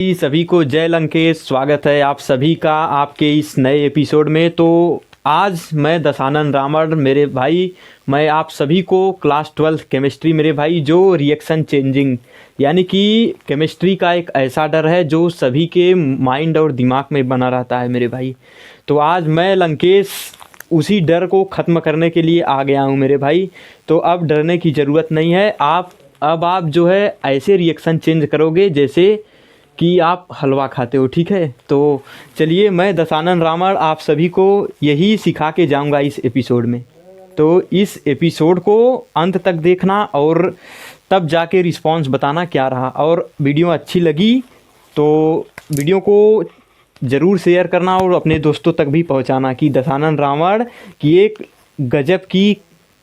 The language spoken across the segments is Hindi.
सभी को जय लंकेश। स्वागत है आप सभी का आपके इस नए एपिसोड में। तो आज मैं दशानन रामड़ मेरे भाई, मैं आप सभी को क्लास 12 केमिस्ट्री मेरे भाई, जो रिएक्शन चेंजिंग यानी कि केमिस्ट्री का एक ऐसा डर है जो सभी के माइंड और दिमाग में बना रहता है मेरे भाई। तो आज मैं लंकेश उसी डर को ख़त्म करने के लिए आ गया हूँ मेरे भाई। तो अब डरने की ज़रूरत नहीं है। आप जो है ऐसे रिएक्शन चेंज करोगे जैसे कि आप हलवा खाते हो, ठीक है। तो चलिए, मैं दशानन रामड़ आप सभी को यही सिखा के जाऊंगा इस एपिसोड में। तो इस एपिसोड को अंत तक देखना और तब जाके रिस्पांस बताना क्या रहा। और वीडियो अच्छी लगी तो वीडियो को ज़रूर शेयर करना और अपने दोस्तों तक भी पहुंचाना कि दशानन रामड़ की एक गजब की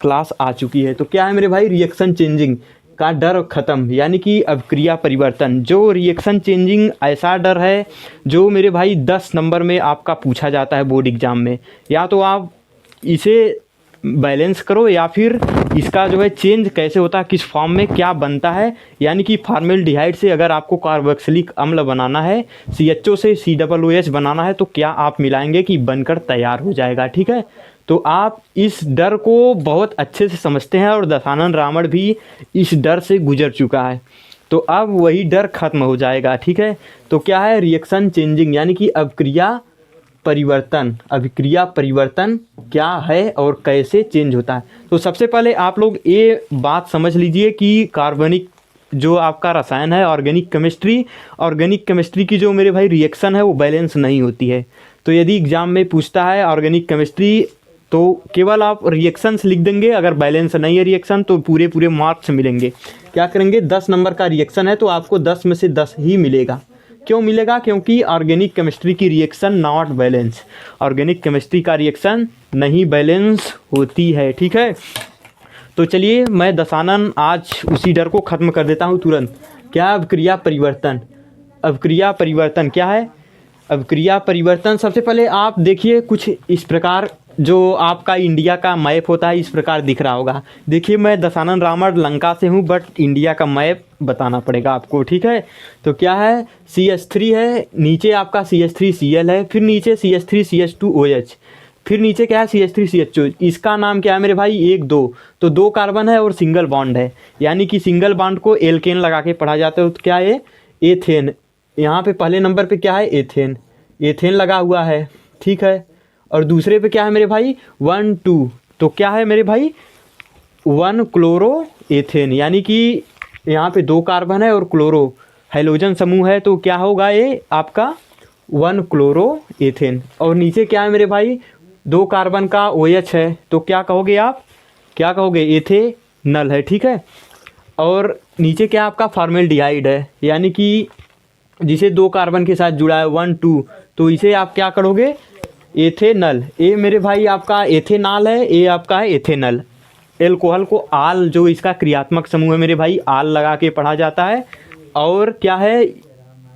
क्लास आ चुकी है। तो क्या है मेरे भाई, रिएक्शन चेंजिंग का डर ख़त्म, यानी कि अभिक्रिया परिवर्तन। जो रिएक्शन चेंजिंग ऐसा डर है जो मेरे भाई 10 नंबर में आपका पूछा जाता है बोर्ड एग्ज़ाम में। या तो आप इसे बैलेंस करो या फिर इसका जो है चेंज कैसे होता है, किस फॉर्म में क्या बनता है। यानी कि फॉर्मेल्डिहाइड से अगर आपको कार्बोक्सिलिक अम्ल बनाना है, CHO से COOH बनाना है, तो क्या आप मिलाएंगे कि बनकर तैयार हो जाएगा, ठीक है। तो आप इस डर को बहुत अच्छे से समझते हैं और दशानन रामड़ भी इस डर से गुजर चुका है। तो अब वही डर खत्म हो जाएगा, ठीक है। तो क्या है रिएक्शन चेंजिंग, यानी कि अभिक्रिया परिवर्तन क्या है और कैसे चेंज होता है। तो सबसे पहले आप लोग ये बात समझ लीजिए कि कार्बनिक जो आपका रसायन है, ऑर्गेनिक केमिस्ट्री की जो मेरे भाई रिएक्शन है वो बैलेंस नहीं होती है। तो यदि एग्ज़ाम में पूछता है ऑर्गेनिक केमिस्ट्री तो केवल आप रिएक्शंस लिख देंगे। अगर बैलेंस नहीं है रिएक्शन तो पूरे मार्क्स मिलेंगे। क्या करेंगे, 10 नंबर का रिएक्शन है तो आपको 10 में से 10 ही मिलेगा। क्यों मिलेगा? क्योंकि ऑर्गेनिक केमिस्ट्री की reaction not balance, organic chemistry का रिएक्शन नहीं बैलेंस होती है, ठीक है। तो चलिए, मैं दशानन आज उसी डर को ख़त्म कर देता हूँ तुरंत। क्या अभिक्रिया परिवर्तन क्या है? अभिक्रिया परिवर्तन सबसे पहले आप देखिए कुछ इस प्रकार, जो आपका इंडिया का मैप होता है इस प्रकार दिख रहा होगा। देखिए, मैं दशानन रामड़ लंका से हूँ बट इंडिया का मैप बताना पड़ेगा आपको, ठीक है। तो क्या है, CH3 है, नीचे आपका CH3Cl है, फिर नीचे CH3CH2OH, फिर नीचे क्या है CH3CHO। इसका नाम क्या है मेरे भाई, 1 2। तो 2 कार्बन है और सिंगल बॉन्ड है, यानी कि सिंगल बॉन्ड को एल्केन लगा के पढ़ा जाता है। तो क्या है, एथेन। यहाँ पे पहले नंबर पे क्या है, एथेन लगा हुआ है, ठीक है। और दूसरे पे क्या है मेरे भाई, 1 2। तो क्या है मेरे भाई, 1 क्लोरो एथेन, यानी कि यहाँ पे 2 कार्बन है और क्लोरो हाइड्रोजन समूह है। तो क्या होगा ये आपका 1 क्लोरो एथेन। और नीचे क्या है मेरे भाई, 2 कार्बन का OH है। तो क्या कहोगे आप, क्या कहोगे, एथेनल है, ठीक है। और नीचे क्या आपका फॉर्मेल्डिहाइड है, यानी कि जिसे 2 कार्बन के साथ जुड़ा है 1 2। तो इसे आप क्या करोगे, एथेनल। ए मेरे भाई आपका एथेनॉल है, ए आपका है एथेनल। एल्कोहल को आल, जो इसका क्रियात्मक समूह है मेरे भाई, आल लगा के पढ़ा जाता है। और क्या है,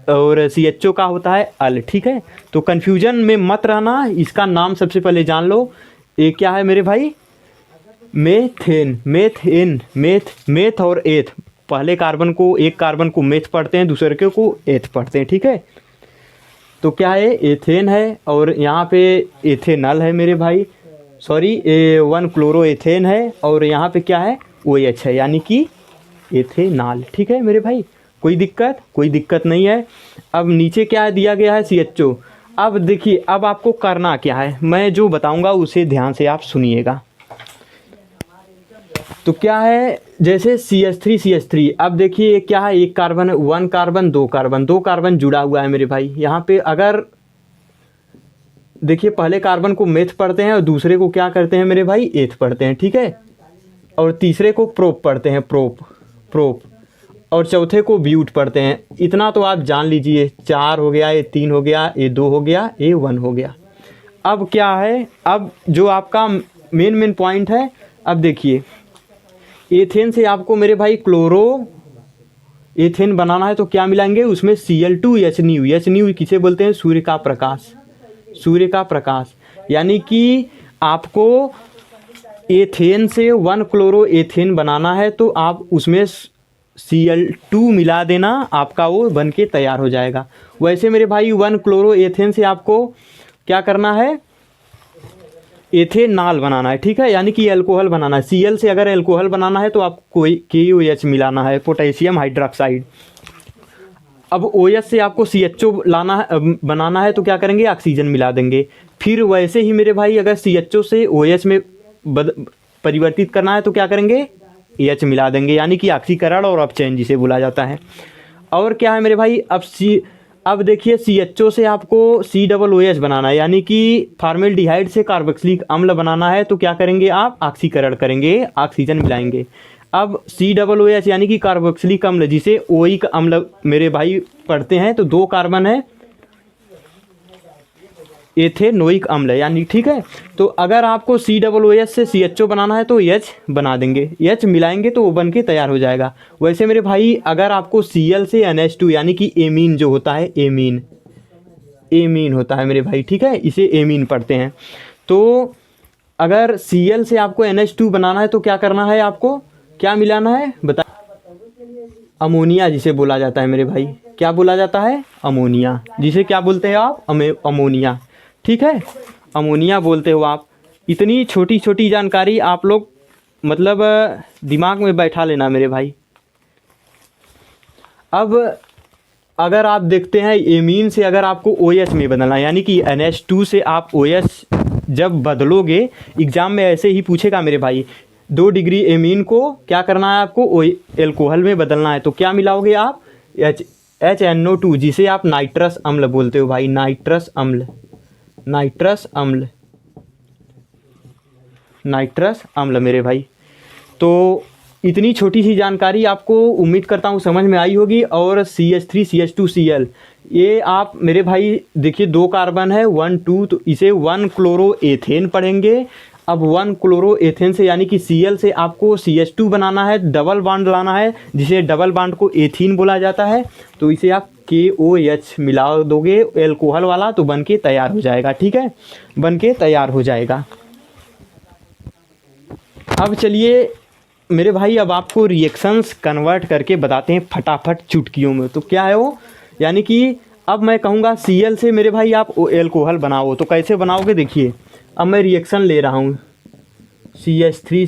और CHO का होता है अल, ठीक है। तो कन्फ्यूजन में मत रहना, इसका नाम सबसे पहले जान लो। ये क्या है मेरे भाई, मेथ और एथ। पहले कार्बन को, एक कार्बन को मेथ पढ़ते हैं, दूसरे के को एथ पढ़ते हैं, ठीक है। तो क्या है, एथेन है और यहाँ पे एथेनल है मेरे भाई, सॉरी 1 क्लोरो एथेन है। और यहाँ पे क्या है, OH है, यानी कि एथेनॉल, ठीक है मेरे भाई। कोई दिक्कत नहीं है। अब नीचे क्या दिया गया है, CHO। अब देखिए, अब आपको करना क्या है, मैं जो बताऊँगा उसे ध्यान से आप सुनिएगा। तो क्या है, जैसे CH3 अब देखिए क्या है, 1 कार्बन है, 1 कार्बन 2 कार्बन जुड़ा हुआ है मेरे भाई। यहाँ पे अगर देखिए, पहले कार्बन को मेथ पढ़ते हैं और दूसरे को क्या करते हैं मेरे भाई, एथ पढ़ते हैं, ठीक है। और तीसरे को प्रोप पढ़ते हैं, प्रोप। और चौथे को ब्यूट पढ़ते हैं। इतना तो आप जान लीजिए, 4 हो गया, ये 3 हो गया, ये 2 हो गया, ये 1 हो गया। अब क्या है, अब जो आपका मेन पॉइंट है, अब देखिए एथेन से आपको मेरे भाई क्लोरो एथेन बनाना है। तो क्या मिलाएंगे उसमें, Cl2 H किसे बोलते हैं, सूर्य का प्रकाश। यानी कि आपको एथेन से 1 क्लोरो एथेन बनाना है तो आप उसमें Cl2 मिला देना, आपका वो बन के तैयार हो जाएगा। वैसे मेरे भाई 1 क्लोरो एथेन से आपको क्या करना है, एथेनॉल बनाना है, ठीक है, यानी कि अल्कोहल बनाना है। Cl से अगर अल्कोहल बनाना है तो आपको KOH मिलाना है, पोटेशियम हाइड्रोक्साइड। अब OH से आपको CHO लाना है, बनाना है, तो क्या करेंगे, ऑक्सीजन मिला देंगे। फिर वैसे ही मेरे भाई अगर CHO से OH में परिवर्तित करना है तो क्या करेंगे, H मिला देंगे, यानी कि ऑक्सीकरण और अपचयन जिसे बोला जाता है। और क्या है मेरे भाई, अब देखिए CHO से आपको COOH बनाना है, यानी कि फॉर्मेल्डिहाइड से कार्बोक्सिलिक अम्ल बनाना है, तो क्या करेंगे आप, ऑक्सीकरण करेंगे, ऑक्सीजन मिलाएंगे। अब COOH यानी कि कार्बोक्सिलिक अम्ल जिसे ओइक अम्ल मेरे भाई पढ़ते हैं, तो 2 कार्बन है, एथेनोइक अम्ल, यानी ठीक है। तो अगर आपको COOH से CHO बनाना है तो H बना देंगे, H मिलाएंगे तो वो बन के तैयार हो जाएगा। वैसे मेरे भाई अगर आपको Cl से NH2 यानी कि एमीन जो होता है, एमीन होता है मेरे भाई, ठीक है, इसे एमीन पढ़ते हैं। तो अगर Cl से आपको NH2 बनाना है तो क्या करना है, आपको क्या मिलाना है बता, अमोनिया जिसे बोला जाता है मेरे भाई, क्या बोला जाता है, अमोनिया, जिसे क्या बोलते हैं आप, अमोनिया, ठीक है, अमोनिया बोलते हो आप। इतनी छोटी छोटी जानकारी आप लोग मतलब दिमाग में बैठा लेना मेरे भाई। अब अगर आप देखते हैं एमीन से अगर आपको OH में बदलना है, यानी कि NH2 से आप OH जब बदलोगे, एग्ज़ाम में ऐसे ही पूछेगा मेरे भाई, 2 डिग्री एमीन को क्या करना है आपको, एल्कोहल में बदलना है, तो क्या मिलाओगे आप, HNO2 जिसे आप नाइट्रस अम्ल बोलते हो भाई, नाइट्रस अम्ल मेरे भाई। तो इतनी छोटी सी जानकारी आपको उम्मीद करता हूँ समझ में आई होगी। और CH3 CH2 Cl, ये आप मेरे भाई देखिए 2 कार्बन है, 1 2, तो इसे 1 क्लोरो एथेन पढ़ेंगे। अब 1 क्लोरो एथेन से यानी कि Cl से आपको CH2 बनाना है, डबल बॉन्ड लाना है, जिसे डबल बॉन्ड को एथीन बोला जाता है, तो इसे आप KOH मिला दोगे एल्कोहल वाला, तो बन के तैयार हो जाएगा, ठीक है, बन के तैयार हो जाएगा। अब चलिए मेरे भाई, अब आपको रिएक्शंस कन्वर्ट करके बताते हैं फटाफट चुटकियों में। तो क्या है वो, यानी कि अब मैं कहूँगा Cl से मेरे भाई आप एल्कोहल बनाओ, तो कैसे बनाओगे, देखिए अब मैं रिएक्शन ले रहा हूँ, CH3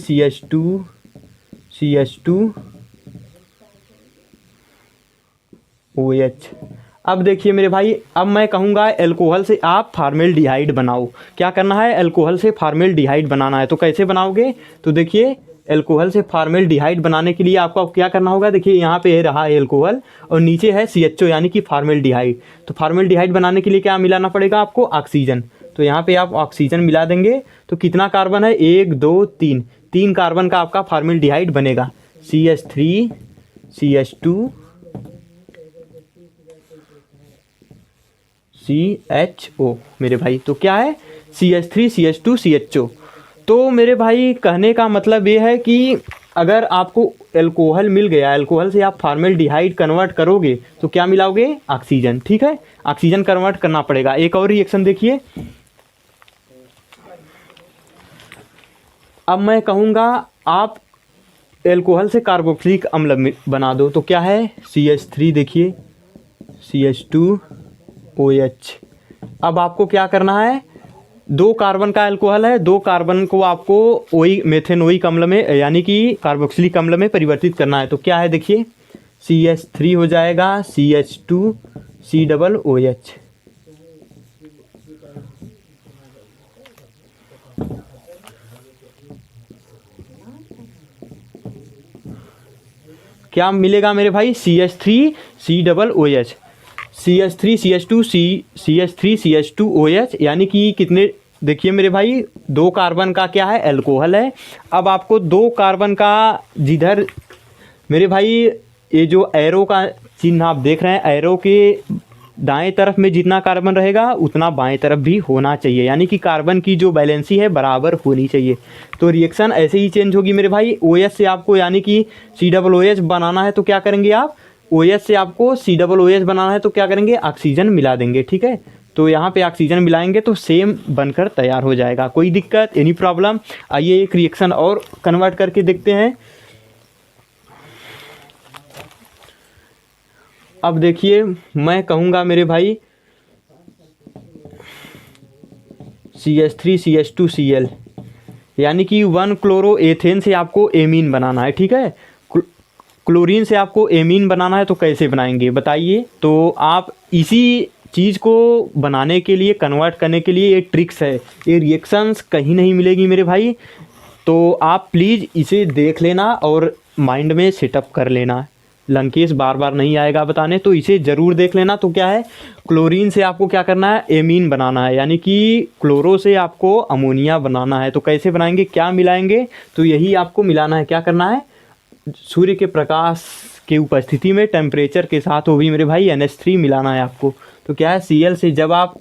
CH2 OH। अब देखिए मेरे भाई, अब मैं कहूँगा एल्कोहल से आप फॉर्मेल्डिहाइड बनाओ। क्या करना है, एल्कोहल से फॉर्मेल्डिहाइड बनाना है, तो कैसे बनाओगे, तो देखिए एल्कोहल से फॉर्मेल्डिहाइड बनाने के लिए आपको क्या करना होगा, देखिए यहाँ पे रहा है एल्कोहल और नीचे है CHO यानी कि फॉर्मेल्डिहाइड। तो फॉर्मेल्डिहाइड बनाने के लिए क्या मिलाना पड़ेगा आपको, ऑक्सीजन। तो यहाँ पे आप ऑक्सीजन मिला देंगे, तो कितना कार्बन है, 1 2 3 कार्बन का आपका फॉर्मेल्डिहाइड बनेगा, CH3 CH2 CHO मेरे भाई। तो क्या है, CH3 CH2 CHO। तो मेरे भाई कहने का मतलब ये है कि अगर आपको एल्कोहल मिल गया, एल्कोहल से आप फॉर्मेल्डिहाइड कन्वर्ट करोगे तो क्या मिलाओगे, ऑक्सीजन, ठीक है, ऑक्सीजन कन्वर्ट करना पड़ेगा। एक और रिएक्शन देखिए, अब मैं कहूँगा आप एल्कोहल से कार्बोक्सिलिक अम्ल बना दो, तो क्या है, CH3 देखिए CH2OH। अब आपको क्या करना है, 2 कार्बन का एल्कोहल है, 2 कार्बन को आपको मेथेनोइक अम्ल में यानी कि कार्बोक्सिलिक अम्ल में परिवर्तित करना है, तो क्या है देखिए, CH3 हो जाएगा CH2 COOH। क्या मिलेगा मेरे भाई, CH3 COOH, CH3 CH2 CH2OH, यानी कि कितने, देखिए मेरे भाई 2 कार्बन का क्या है, एल्कोहल है। अब आपको 2 कार्बन का, जिधर मेरे भाई ये जो एरो का चिन्ह आप देख रहे हैं, एरो के दाएं तरफ में जितना कार्बन रहेगा उतना बाएं तरफ भी होना चाहिए, यानी कि कार्बन की जो बैलेंसी है बराबर होनी चाहिए। तो रिएक्शन ऐसे ही चेंज होगी मेरे भाई। OH से आपको यानी कि COOH बनाना है तो क्या करेंगे आप, OH से आपको COOH बनाना है तो क्या करेंगे, ऑक्सीजन मिला देंगे, ठीक है। तो यहाँ पे ऑक्सीजन मिलाएंगे तो सेम बनकर तैयार हो जाएगा। कोई दिक्कत, एनी प्रॉब्लम। आइए एक रिएक्शन और कन्वर्ट करके देखते हैं। अब देखिए मैं कहूँगा मेरे भाई CH3CH2Cl, यानी कि 1 क्लोरो एथेन से आपको एमीन बनाना है, ठीक है। क्लोरीन से आपको एमीन बनाना है, तो कैसे बनाएंगे बताइए। तो आप इसी चीज़ को बनाने के लिए, कन्वर्ट करने के लिए ये ट्रिक्स है, ये रिएक्शंस कहीं नहीं मिलेगी मेरे भाई। तो आप प्लीज़ इसे देख लेना और माइंड में सेटअप कर लेना। लंकेश बार बार नहीं आएगा बताने, तो इसे ज़रूर देख लेना। तो क्या है, क्लोरीन से आपको क्या करना है, एमीन बनाना है, यानी कि क्लोरो से आपको अमोनिया बनाना है। तो कैसे बनाएंगे, क्या मिलाएंगे, तो यही आपको मिलाना है। क्या करना है, सूर्य के प्रकाश की उपस्थिति में टेम्परेचर के साथ, वो भी मेरे भाई NH3 मिलाना है आपको। तो क्या है, Cl से जब आप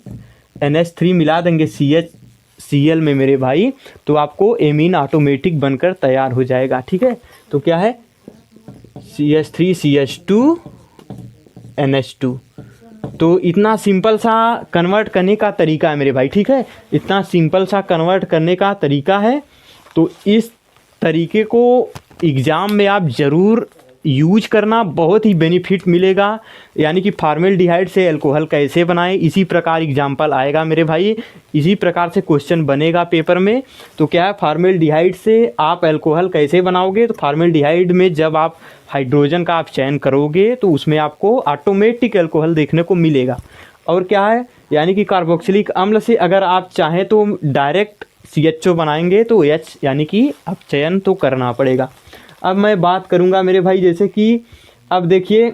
NH3 मिला देंगे CH Cl में मेरे भाई, तो आपको एमीन ऑटोमेटिक बनकर तैयार हो जाएगा, ठीक है। तो क्या है, CH3CH2 NH2। तो इतना सिंपल सा कन्वर्ट करने का तरीका है मेरे भाई, ठीक है। इतना सिंपल सा कन्वर्ट करने का तरीका है। तो इस तरीके को एग्ज़ाम में आप ज़रूर यूज करना, बहुत ही बेनिफिट मिलेगा। यानी कि फॉर्मेल्डिहाइड से अल्कोहल कैसे बनाएं, इसी प्रकार एग्जाम्पल आएगा मेरे भाई, इसी प्रकार से क्वेश्चन बनेगा पेपर में। तो क्या है, फॉर्मेल्डिहाइड से आप अल्कोहल कैसे बनाओगे, तो फॉर्मेल्डिहाइड में जब आप हाइड्रोजन का आप चयन करोगे तो उसमें आपको ऑटोमेटिक अल्कोहल देखने को मिलेगा। और क्या है, यानी कि कार्बोक्सिलिक अम्ल से अगर आप चाहें तो डायरेक्ट CHO बनाएंगे, तो H यानी कि अब चयन तो करना पड़ेगा। अब मैं बात करूंगा मेरे भाई, जैसे कि अब देखिए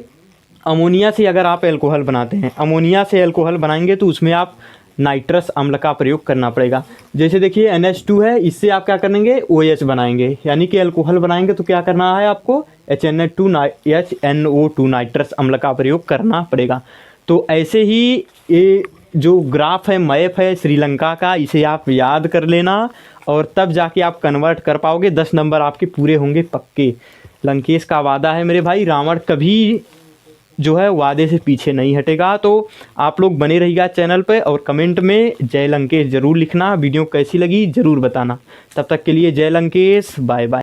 अमोनिया से अगर आप अल्कोहल बनाते हैं, अमोनिया से अल्कोहल बनाएंगे तो उसमें आप नाइट्रस अम्ल का प्रयोग करना पड़ेगा। जैसे देखिए NH2 है, इससे आप क्या करेंगे, OH बनाएंगे, यानी कि अल्कोहल बनाएंगे तो क्या करना है आपको, HNO2 नाइट्रस अम्ल का प्रयोग करना पड़ेगा। तो ऐसे ही ये जो ग्राफ है, मैप है श्रीलंका का, इसे आप याद कर लेना और तब जाके आप कन्वर्ट कर पाओगे। 10 नंबर आपके पूरे होंगे पक्के। लंकेश का वादा है मेरे भाई, रावण कभी जो है वादे से पीछे नहीं हटेगा। तो आप लोग बने रहिएगा चैनल पे और कमेंट में जय लंकेश ज़रूर लिखना। वीडियो कैसी लगी ज़रूर बताना। तब तक के लिए जय लंकेश, बाय बाय।